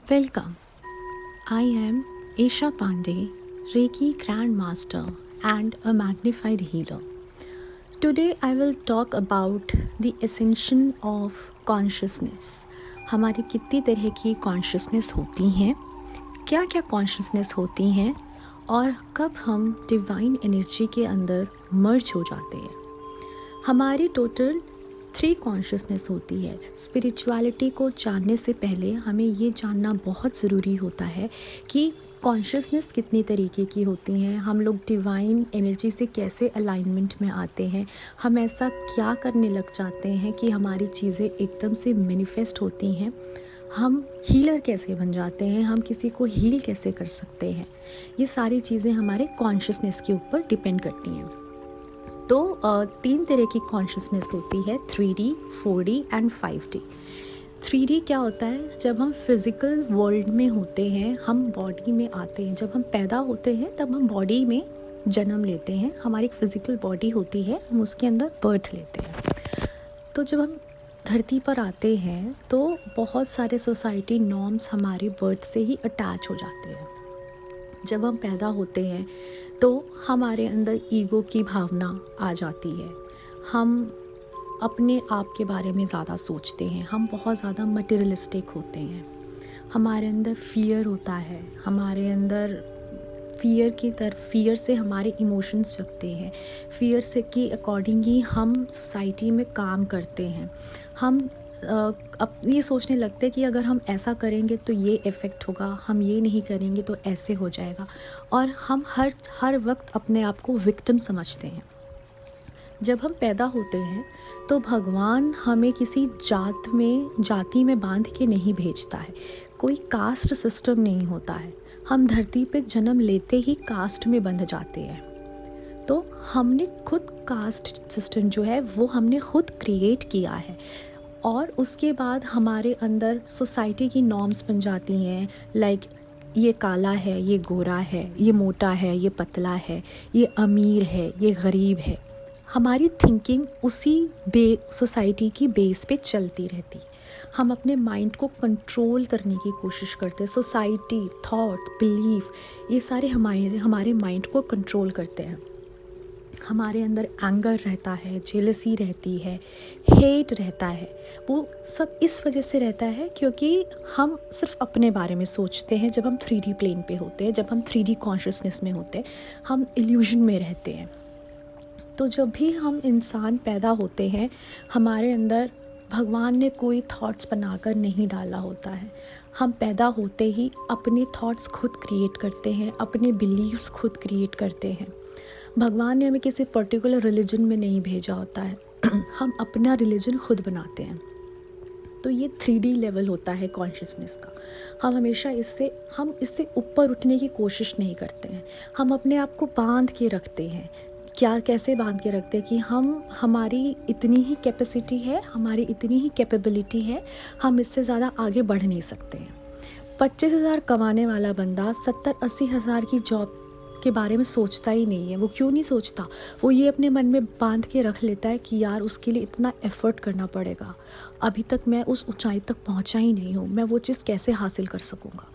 Welcome. I am Isha Pandey, Reiki Grandmaster and a magnified healer. Today I will talk about the ascension of consciousness. हमारी कितनी तरह की consciousness होती हैं, क्या क्या कॉन्शियसनेस होती हैं और कब हम डिवाइन एनर्जी के अंदर मर्ज हो जाते हैं. हमारी टोटल 3 कॉन्शियसनेस होती है. स्पिरिचुअलिटी को जानने से पहले हमें ये जानना बहुत ज़रूरी होता है कि कॉन्शियसनेस कितनी तरीके की होती हैं, हम लोग डिवाइन एनर्जी से कैसे अलाइनमेंट में आते हैं, हम ऐसा क्या करने लग जाते हैं कि हमारी चीज़ें एकदम से मैनिफेस्ट होती हैं, हम हीलर कैसे बन जाते हैं, हम किसी को हील कैसे कर सकते हैं. ये सारी चीज़ें हमारे कॉन्शियसनेस के ऊपर डिपेंड करती हैं. तो 3 तरह की कॉन्शियसनेस होती है, 3D, 4D and 5D. 3D क्या होता है? जब हम फिज़िकल वर्ल्ड में होते हैं, हम बॉडी में आते हैं. जब हम पैदा होते हैं तब हम बॉडी में जन्म लेते हैं. हमारी एक फ़िज़िकल बॉडी होती है, हम उसके अंदर बर्थ लेते हैं. तो जब हम धरती पर आते हैं तो बहुत सारे सोसाइटी नॉर्म्स हमारे बर्थ से ही अटैच हो जाते हैं. जब हम पैदा होते हैं तो हमारे अंदर ईगो की भावना आ जाती है. हम अपने आप के बारे में ज़्यादा सोचते हैं, हम बहुत ज़्यादा मटेरियलिस्टिक होते हैं. हमारे अंदर फ़ियर होता है, हमारे अंदर फ़ियर से हमारे इमोशंस जगते हैं. फ़ियर से के अकॉर्डिंग ही हम सोसाइटी में काम करते हैं. हम अब ये सोचने लगते हैं कि अगर हम ऐसा करेंगे तो ये इफ़ेक्ट होगा, हम ये नहीं करेंगे तो ऐसे हो जाएगा. और हम हर वक्त अपने आप को विक्टिम समझते हैं. जब हम पैदा होते हैं तो भगवान हमें किसी जाति में बांध के नहीं भेजता है. कोई कास्ट सिस्टम नहीं होता है. हम धरती पे जन्म लेते ही कास्ट में बंध जाते हैं. तो हमने खुद कास्ट सिस्टम जो है वो हमने खुद क्रिएट किया है. और उसके बाद हमारे अंदर सोसाइटी की नॉर्म्स बन जाती हैं, लाइक ये काला है, ये गोरा है, ये मोटा है, ये पतला है, ये अमीर है, ये गरीब है. हमारी थिंकिंग उसी सोसाइटी की बेस पे चलती रहती. हम अपने माइंड को कंट्रोल करने की कोशिश करते हैं. सोसाइटी, थॉट, बिलीफ, ये सारे हमारे माइंड को कंट्रोल करते हैं. हमारे अंदर एंगर रहता है, जेलसी रहती है, हेट रहता है. वो सब इस वजह से रहता है क्योंकि हम सिर्फ अपने बारे में सोचते हैं. जब हम 3D प्लेन पे होते हैं, जब हम 3D कॉन्शियसनेस में होते हैं, हम इल्यूजन में रहते हैं. तो जब भी हम इंसान पैदा होते हैं, हमारे अंदर भगवान ने कोई थॉट्स बनाकर नहीं डाला होता है. हम पैदा होते ही अपने थॉट्स खुद क्रिएट करते हैं, अपने बिलीव्स खुद क्रिएट करते हैं. भगवान ने हमें किसी पर्टिकुलर रिलीजन में नहीं भेजा होता है. हम अपना रिलीजन खुद बनाते हैं. तो ये 3D लेवल होता है कॉन्शियसनेस का. हम हमेशा इससे ऊपर उठने की कोशिश नहीं करते हैं. हम अपने आप को बांध के रखते हैं. कैसे बांध के रखते हैं कि हमारी इतनी ही कैपेसिटी है, हमारी इतनी ही कैपेबिलिटी है, हम इससे ज़्यादा आगे बढ़ नहीं सकते हैं. 25,000 कमाने वाला बंदा 70-80 हज़ार की जॉब के बारे में सोचता ही नहीं है. वो क्यों नहीं सोचता? वो ये अपने मन में बांध के रख लेता है कि यार उसके लिए इतना एफ़र्ट करना पड़ेगा, अभी तक मैं उस ऊंचाई तक पहुंचा ही नहीं हूँ, मैं वो चीज़ कैसे हासिल कर सकूँगा.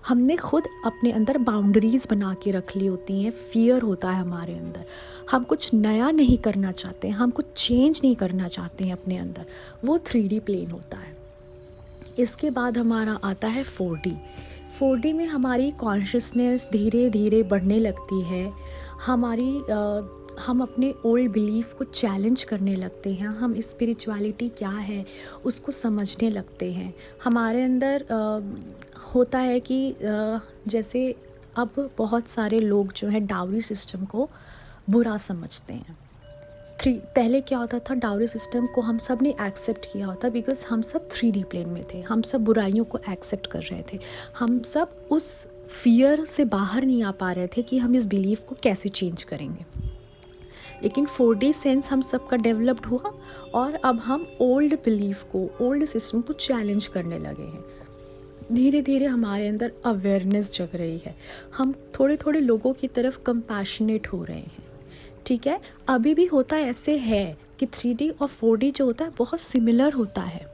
हमने खुद अपने अंदर बाउंड्रीज़ बना के रख ली होती हैं. फ़ियर होता है हमारे अंदर. हम कुछ नया नहीं करना चाहते, हम कुछ चेंज नहीं करना चाहते हैं अपने अंदर. वो 3D प्लेन होता है. इसके बाद हमारा आता है 4D. 4D में हमारी कॉन्शियसनेस धीरे धीरे बढ़ने लगती है. हम अपने ओल्ड बिलीफ को चैलेंज करने लगते हैं. हम स्पिरिचुअलिटी क्या है उसको समझने लगते हैं. हमारे अंदर होता है कि जैसे अब बहुत सारे लोग जो है डाउरी सिस्टम को बुरा समझते हैं. पहले क्या होता था, डाउरी सिस्टम को हम सब ने एक्सेप्ट किया होता बिकॉज़ हम सब 3D प्लेन में थे. हम सब बुराइयों को एक्सेप्ट कर रहे थे. हम सब उस फियर से बाहर नहीं आ पा रहे थे कि हम इस बिलीफ को कैसे चेंज करेंगे. लेकिन 4D सेंस हम सब का डेवलप्ड हुआ और अब हम ओल्ड बिलीफ को, ओल्ड सिस्टम को चैलेंज करने लगे हैं. धीरे धीरे हमारे अंदर अवेयरनेस जग रही है. हम थोड़े थोड़े लोगों की तरफ कंपैशनेट हो रहे हैं. ठीक है, अभी भी होता ऐसे है कि 3D और 4D जो होता है बहुत सिमिलर होता है.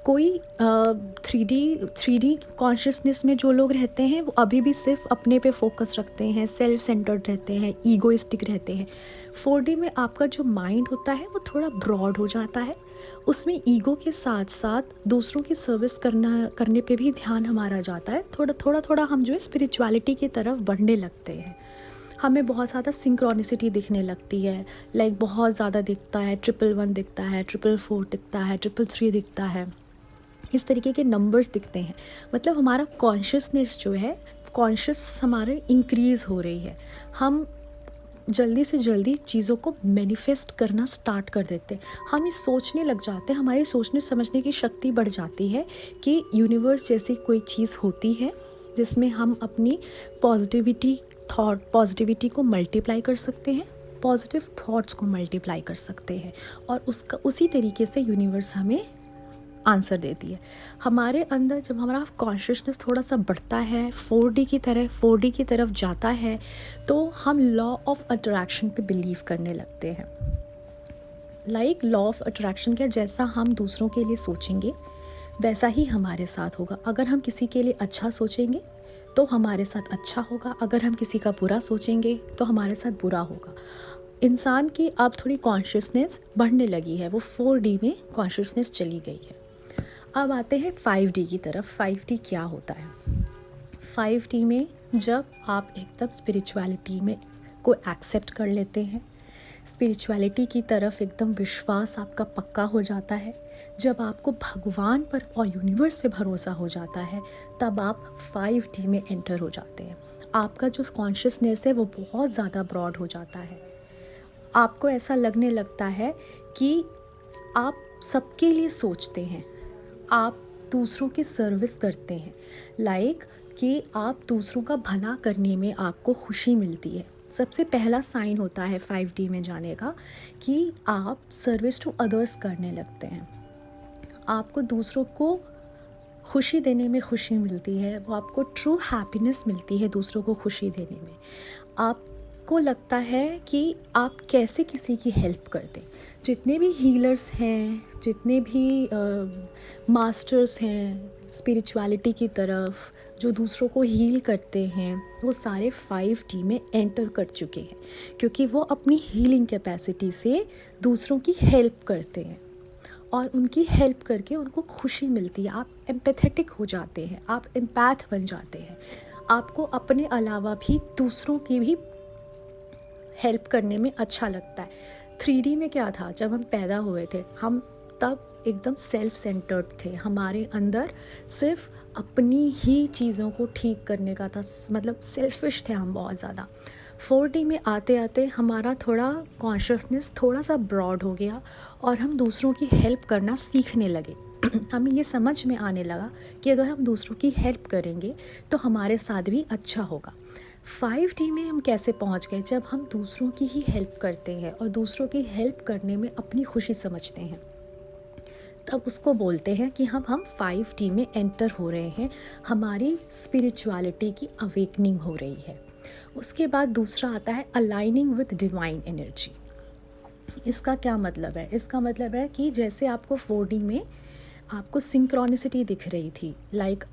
कोई 3D कॉन्शियसनेस में जो लोग रहते हैं वो अभी भी सिर्फ अपने पे फोकस रखते हैं, सेल्फ सेंटर्ड रहते हैं, ईगोइस्टिक रहते हैं। 4D में आपका जो माइंड होता है वो थोड़ा ब्रॉड हो जाता है, उसमें ईगो के साथ साथ दूसरों की सर्विस करने पे भी ध्यान हमारा जाता है। थोड़ा हम जो है स्पिरिचुअलिटी की तरफ बढ़ने लगते हैं। हमें बहुत ज़्यादा सिंक्रोनिसिटी दिखने लगती है, लाइक बहुत ज़्यादा दिखता है, 111 दिखता है, 444 दिखता है, 333 दिखता है, इस तरीके के नंबर्स दिखते हैं। मतलब हमारा कॉन्शियसनेस जो है, कॉन्शियस हमारे इंक्रीज़ हो रही है। हम जल्दी से जल्दी चीज़ों को मैनिफेस्ट करना स्टार्ट कर देते हैं। हम ये सोचने लग जाते हैं, हमारी सोचने समझने की शक्ति बढ़ जाती है कि यूनिवर्स जैसी कोई चीज़ होती है जिसमें हम अपनी पॉजिटिविटी को मल्टीप्लाई कर सकते हैं, पॉजिटिव थॉट्स को मल्टीप्लाई कर सकते हैं, और उसका उसी तरीके से यूनिवर्स हमें आंसर देती है। हमारे अंदर जब हमारा कॉन्शियसनेस थोड़ा सा बढ़ता है, 4D की तरफ जाता है, तो हम लॉ ऑफ अट्रैक्शन पे बिलीव करने लगते हैं। लाइक लॉ ऑफ अट्रैक्शन क्या, जैसा हम दूसरों के लिए सोचेंगे वैसा ही हमारे साथ होगा। अगर हम किसी के लिए अच्छा सोचेंगे तो हमारे साथ अच्छा होगा, अगर हम किसी का बुरा सोचेंगे तो हमारे साथ बुरा होगा। इंसान की अब थोड़ी कॉन्शियसनेस बढ़ने लगी है, वो 4D में कॉन्शियसनेस चली गई है। अब आते हैं 5D की तरफ। 5D क्या होता है? 5D में जब आप एकदम स्पिरिचुअलिटी में को एक्सेप्ट कर लेते हैं, स्पिरिचुअलिटी की तरफ एकदम विश्वास आपका पक्का हो जाता है, जब आपको भगवान पर और यूनिवर्स पे भरोसा हो जाता है, तब आप 5D में एंटर हो जाते हैं। आपका जो कॉन्शियसनेस है वो बहुत ज़्यादा ब्रॉड हो जाता है। आपको ऐसा लगने लगता है कि आप सबके लिए सोचते हैं, आप दूसरों की सर्विस करते हैं, लाइक कि आप दूसरों का भला करने में आपको खुशी मिलती है। सबसे पहला साइन होता है 5D में जाने का कि आप सर्विस टू अदर्स करने लगते हैं। आपको दूसरों को खुशी देने में खुशी मिलती है, वो आपको ट्रू हैप्पीनेस मिलती है दूसरों को खुशी देने में। आपको लगता है कि आप कैसे किसी की हेल्प कर दें। जितने भी हीलर्स हैं, जितने भी मास्टर्स हैं स्पिरिचुअलिटी की तरफ, जो दूसरों को हील करते हैं, वो सारे 5D में एंटर कर चुके हैं, क्योंकि वो अपनी हीलिंग कैपेसिटी से दूसरों की हेल्प करते हैं और उनकी हेल्प करके उनको खुशी मिलती है। आप एम्पैथेटिक हो जाते हैं, आप एम्पैथ बन जाते हैं। आपको अपने अलावा भी दूसरों की भी हेल्प करने में अच्छा लगता है। 3D में क्या था, जब हम पैदा हुए थे हम तब एकदम सेल्फ सेंटर्ड थे, हमारे अंदर सिर्फ अपनी ही चीज़ों को ठीक करने का था, मतलब सेल्फिश थे हम बहुत ज़्यादा। 4D में आते आते हमारा थोड़ा कॉन्शियसनेस थोड़ा सा ब्रॉड हो गया और हम दूसरों की हेल्प करना सीखने लगे। हमें ये समझ में आने लगा कि अगर हम दूसरों की हेल्प करेंगे तो हमारे साथ भी अच्छा होगा। 5D में हम कैसे पहुंच गए, जब हम दूसरों की ही हेल्प करते हैं और दूसरों की हेल्प करने में अपनी खुशी समझते हैं, तब उसको बोलते हैं कि हम 5D में एंटर हो रहे हैं, हमारी स्पिरिचुअलिटी की अवेकनिंग हो रही है। उसके बाद दूसरा आता है अलाइनिंग विद डिवाइन एनर्जी। इसका क्या मतलब है? इसका मतलब है कि जैसे आपको 4D में आपको सिंक्रोनिसिटी दिख रही थी, लाइक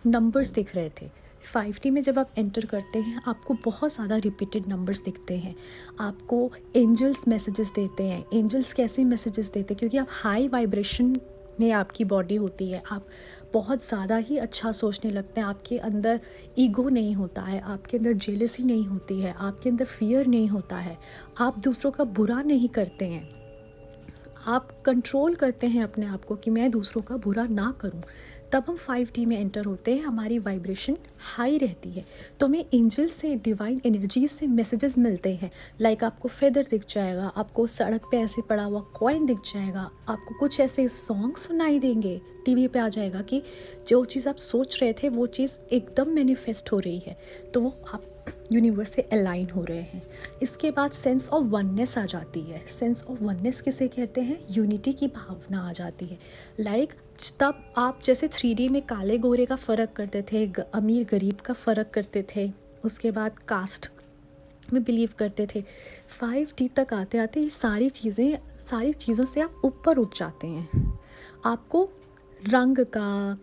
नंबर्स दिख रहे थे, 5D में जब आप एंटर करते हैं आपको बहुत ज़्यादा रिपीटेड नंबर्स दिखते हैं। आपको एंजल्स मैसेजेस देते हैं। एंजल्स कैसे मैसेजेस देते हैं? क्योंकि आप हाई वाइब्रेशन में आपकी बॉडी होती है, आप बहुत ज़्यादा ही अच्छा सोचने लगते हैं, आपके अंदर ईगो नहीं होता है, आपके अंदर जेलसी नहीं होती है, आपके अंदर फियर नहीं होता है, आप दूसरों का बुरा नहीं करते हैं, आप कंट्रोल करते हैं अपने आप को कि मैं दूसरों का बुरा ना करूं। तब हम 5D में एंटर होते हैं, हमारी वाइब्रेशन हाई रहती है, तो हमें एंजल से, डिवाइन एनर्जीज से मैसेजेस मिलते हैं। लाइक आपको फेदर दिख जाएगा, आपको सड़क पे ऐसे पड़ा हुआ कॉइन दिख जाएगा, आपको कुछ ऐसे सॉन्ग सुनाई देंगे, टीवी पे आ जाएगा कि जो चीज़ आप सोच रहे थे वो चीज़ एकदम मैनिफेस्ट हो रही है, तो वो आप यूनिवर्स से अलाइन हो रहे हैं। इसके बाद सेंस ऑफ वननेस आ जाती है। सेंस ऑफ वननेस किसे कहते हैं? यूनिटी की भावना आ जाती है। लाइक तब आप जैसे 3D में काले गोरे का फ़र्क करते थे, अमीर गरीब का फ़र्क करते थे, उसके बाद कास्ट में बिलीव करते थे, 5D तक आते आते ये सारी चीज़ों से आप ऊपर उठ जाते हैं। आपको रंग का,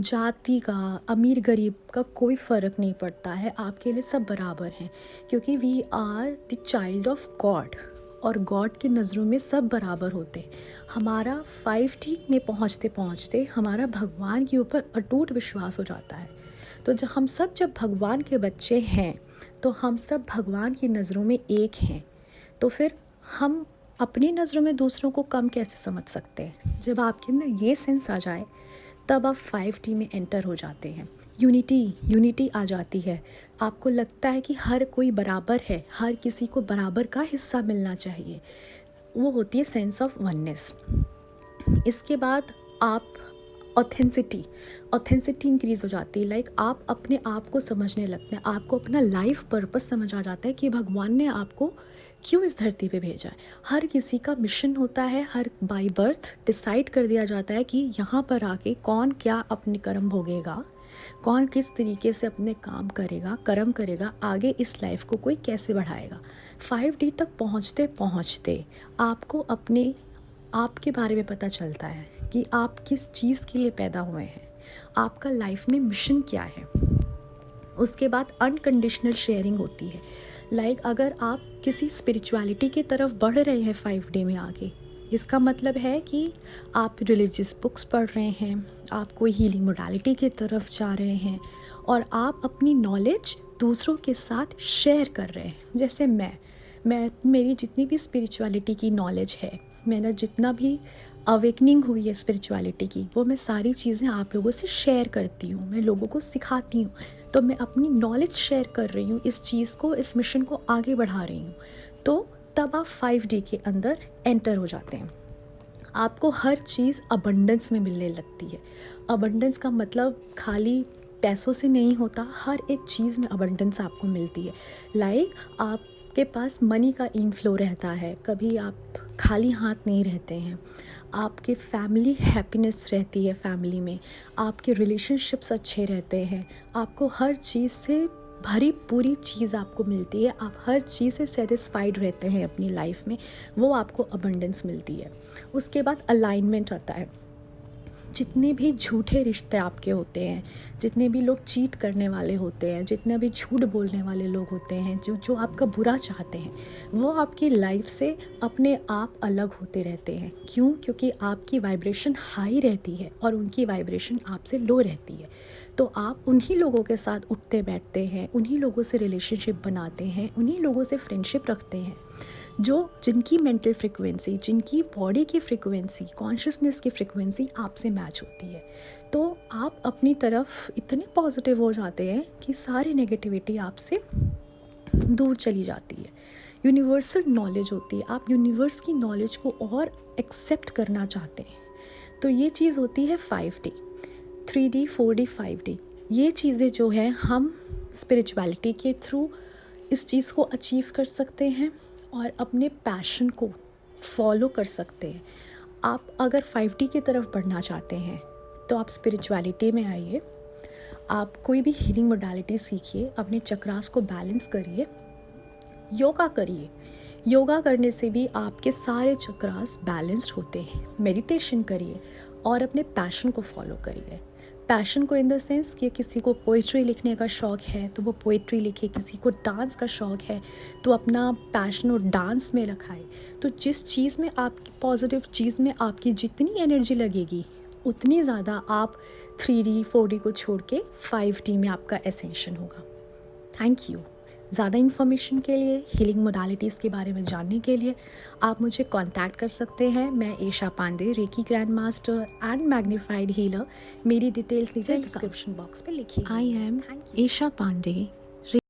जाति का, अमीर गरीब का कोई फ़र्क नहीं पड़ता है, आपके लिए सब बराबर हैं, क्योंकि we are the child of God, और गॉड की नज़रों में सब बराबर होते हैं। हमारा 5D में पहुँचते पहुँचते हमारा भगवान के ऊपर अटूट विश्वास हो जाता है। तो जब भगवान के बच्चे हैं तो हम सब भगवान की नज़रों में एक हैं। तो फिर हम अपनी नज़रों में दूसरों को कम कैसे समझ सकते हैं? जब आपके अंदर ये सेंस आ जाए तब आप 5D में एंटर हो जाते हैं। यूनिटी आ जाती है। आपको लगता है कि हर कोई बराबर है, हर किसी को बराबर का हिस्सा मिलना चाहिए। वो होती है सेंस ऑफ वननेस। इसके बाद आप ऑथेंसिटी इंक्रीज़ हो जाती है। लाइक आप अपने आप को समझने लगते हैं, आपको अपना लाइफ पर्पस समझ आ जाता है कि भगवान ने आपको क्यों इस धरती पे भेजा है। हर किसी का मिशन होता है, हर बाय बर्थ डिसाइड कर दिया जाता है कि यहाँ पर आके कौन क्या अपने कर्म भोगेगा, कौन किस तरीके से अपने काम करेगा, कर्म करेगा, आगे इस लाइफ को कोई कैसे बढ़ाएगा। 5D तक पहुँचते पहुँचते आपको अपने आपके बारे में पता चलता है कि आप किस चीज़ के लिए पैदा हुए हैं, आपका लाइफ में मिशन क्या है। उसके बाद अनकंडीशनल शेयरिंग होती है। लाइक अगर आप किसी स्पिरिचुअलिटी की तरफ बढ़ रहे हैं 5D में आगे, इसका मतलब है कि आप रिलीजियस बुक्स पढ़ रहे हैं, आप कोई हीलिंग मोडालिटी की तरफ जा रहे हैं, और आप अपनी नॉलेज दूसरों के साथ शेयर कर रहे हैं। जैसे मैं मेरी जितनी भी स्पिरिचुअलिटी की नॉलेज है, मैंने जितना भी अवेकनिंग हुई है स्पिरिचुअलिटी की, वो मैं सारी चीज़ें आप लोगों से शेयर करती हूँ, मैं लोगों को सिखाती हूँ। तो मैं अपनी नॉलेज शेयर कर रही हूँ, इस चीज़ को, इस मिशन को आगे बढ़ा रही हूँ। तो तब आप 5D के अंदर एंटर हो जाते हैं। आपको हर चीज़ अबंडेंस में मिलने लगती है। अबंडेंस का मतलब खाली पैसों से नहीं होता, हर एक चीज़ में अबंडेंस आपको मिलती है। लाइक आपके पास मनी का इनफ्लो रहता है, कभी आप खाली हाथ नहीं रहते हैं, आपके फैमिली हैप्पीनेस रहती है, फैमिली में आपके रिलेशनशिप्स अच्छे रहते हैं, आपको हर चीज़ से भरी पूरी चीज़ आपको मिलती है, आप हर चीज़ से सेटिस्फाइड रहते हैं अपनी लाइफ में, वो आपको अबंडेंस मिलती है। उसके बाद अलाइनमेंट आता है। जितने भी झूठे रिश्ते आपके होते हैं, जितने भी लोग चीट करने वाले होते हैं, जितने भी झूठ बोलने वाले लोग होते हैं, जो आपका बुरा चाहते हैं, वो आपकी लाइफ से अपने आप अलग होते रहते हैं। क्यों? क्योंकि आपकी वाइब्रेशन हाई रहती है और उनकी वाइब्रेशन आपसे लो रहती है। तो आप उन्हीं लोगों के साथ उठते बैठते हैं, उन्हीं लोगों से रिलेशनशिप बनाते हैं, उन्हीं लोगों से फ्रेंडशिप रखते हैं जिनकी मेंटल फ्रिक्वेंसी, जिनकी बॉडी की फ्रिक्वेंसी, कॉन्शियसनेस की फ्रिक्वेंसी आपसे मैच होती है। तो आप अपनी तरफ इतने पॉजिटिव हो जाते हैं कि सारी नेगेटिविटी आपसे दूर चली जाती है। यूनिवर्सल नॉलेज होती है, आप यूनिवर्स की नॉलेज को और एक्सेप्ट करना चाहते हैं। तो ये चीज़ होती है 5D, 3D, 4D, 5D। ये चीज़ें जो हैं हम स्पिरिचुअलिटी के थ्रू इस चीज़ को अचीव कर सकते हैं और अपने पैशन को फॉलो कर सकते हैं। आप अगर 5D की तरफ बढ़ना चाहते हैं तो आप स्पिरिचुअलिटी में आइए, आप कोई भी हीलिंग मोडालिटी सीखिए, अपने चक्रास को बैलेंस करिए, योगा करिए। योगा करने से भी आपके सारे चक्रास बैलेंस्ड होते हैं। मेडिटेशन करिए और अपने पैशन को फॉलो करिए। पैशन को इन द सेंस कि किसी को पोइट्री लिखने का शौक़ है तो वो पोइट्री लिखे, किसी को डांस का शौक़ है तो अपना पैशन और डांस में रखाए। तो जिस चीज़ में आपकी पॉजिटिव चीज़ में आपकी जितनी एनर्जी लगेगी, उतनी ज़्यादा आप 3D 4D को छोड़ के 5D में आपका एसेंशन होगा। Thank you. ज़्यादा इन्फॉर्मेशन के लिए, हीलिंग मोडालिटीज़ के बारे में जानने के लिए आप मुझे कांटेक्ट कर सकते हैं। मैं Isha Pandey, reiki grand master and magnified healer. मेरी डिटेल्स नीचे डिस्क्रिप्शन बॉक्स में लिखी। I am Isha Pandey,